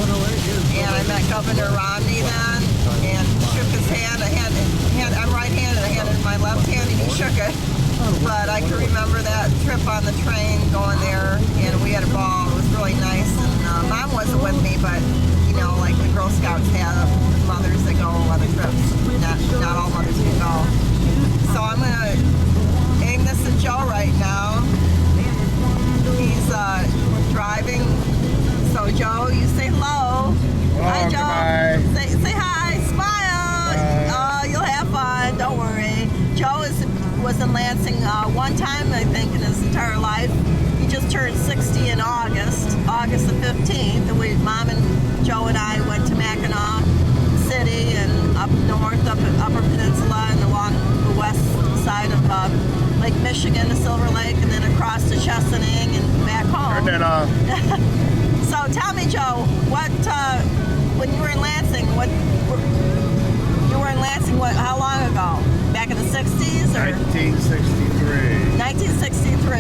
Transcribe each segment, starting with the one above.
And I met Governor Romney then, and shook his hand. I'm right-handed. I handed him my left hand, and he shook it. But I can remember that trip on the train going there, and we had a ball. It was really nice. And Mom wasn't with me, but you know, like the Girl Scouts have mothers that go on the trips. Not all mothers can go. So I'm gonna aim this at Joe right now. He's driving. So Joe, you say hello. Hi, Joe. Say hi. Smile. You'll have fun. Don't worry. Joe was in Lansing one time, I think, in his entire life. He just turned 60 in August the 15th. And Mom and Joe and I went to Mackinac City and up north, up at Upper Peninsula and along the west side of Lake Michigan to Silver Lake, and then across to Chesaning and back home. Turn that off. So tell me, Joe, when you were in Lansing, how long ago? Back in the 60s? Or? 1963. 1963.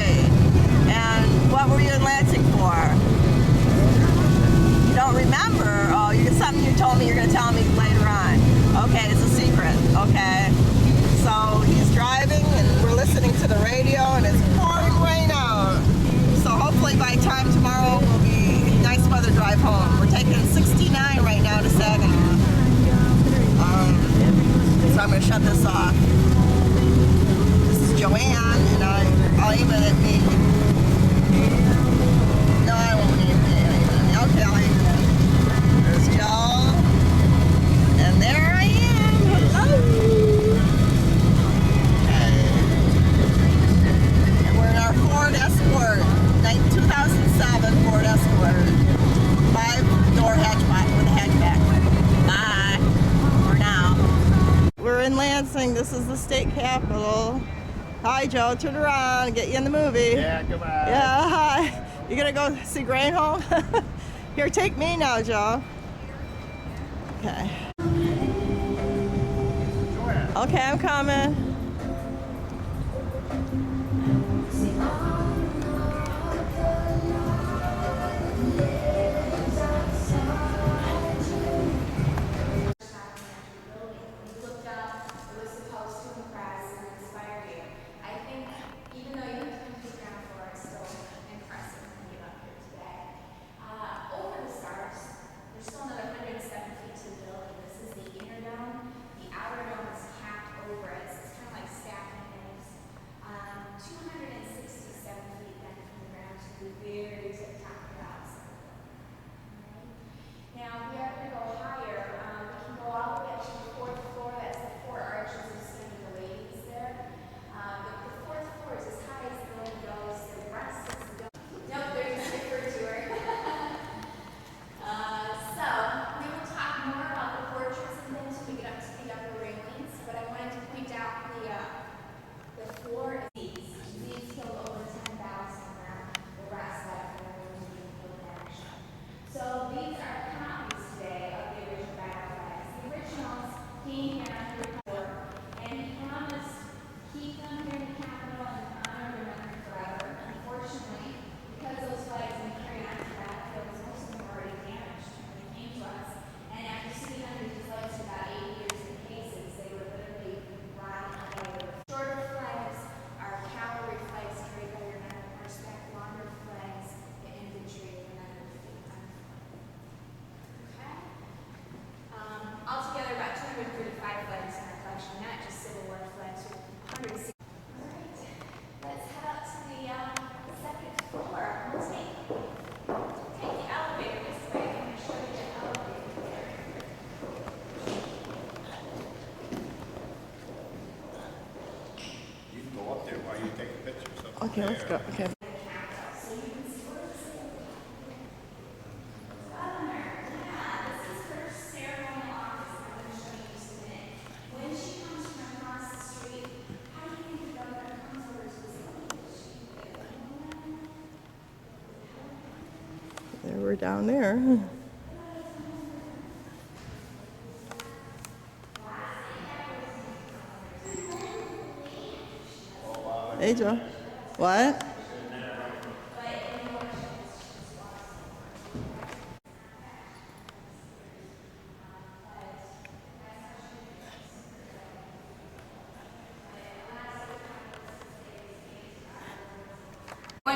And what were you in Lansing for? You don't remember? Oh, it's something you told me you're going to tell me later on. Okay, it's a secret. Okay. So he's driving and we're listening to the radio and it's pouring rain out. So hopefully by time tomorrow will be nice weather drive home. We're taking 69 right now to Saginaw. So I'm going to shut this off. This is Joanne, and I'll aim it at me. No, I won't aim it. Okay, I'll aim it at me. There's Joe. And there I am. Hello. Okay. And we're in our Ford Escort. 2007 Ford Escort. 5-door hatchback with a hatchback. Bye. For now. We're in Lansing. This is the state capitol. Hi, Joe. Turn around and get you in the movie. Yeah, goodbye. Yeah, hi. You gonna go see Granholm? Here, take me now, Joe. Okay. Okay, I'm coming. Okay, let's go. Okay. There, we're down there. Hey, Joe. What?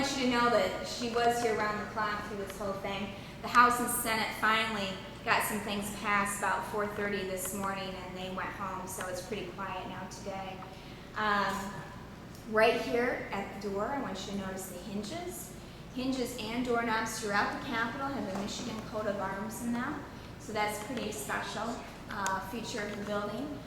want you to know that she was here around the clock through this whole thing. The House and Senate finally got some things passed about 4:30 this morning, and they went home, so it's pretty quiet now today. Right here at the door, I want you to notice the hinges. Hinges and doorknobs throughout the Capitol have a Michigan coat of arms in them, so that's pretty special feature of the building.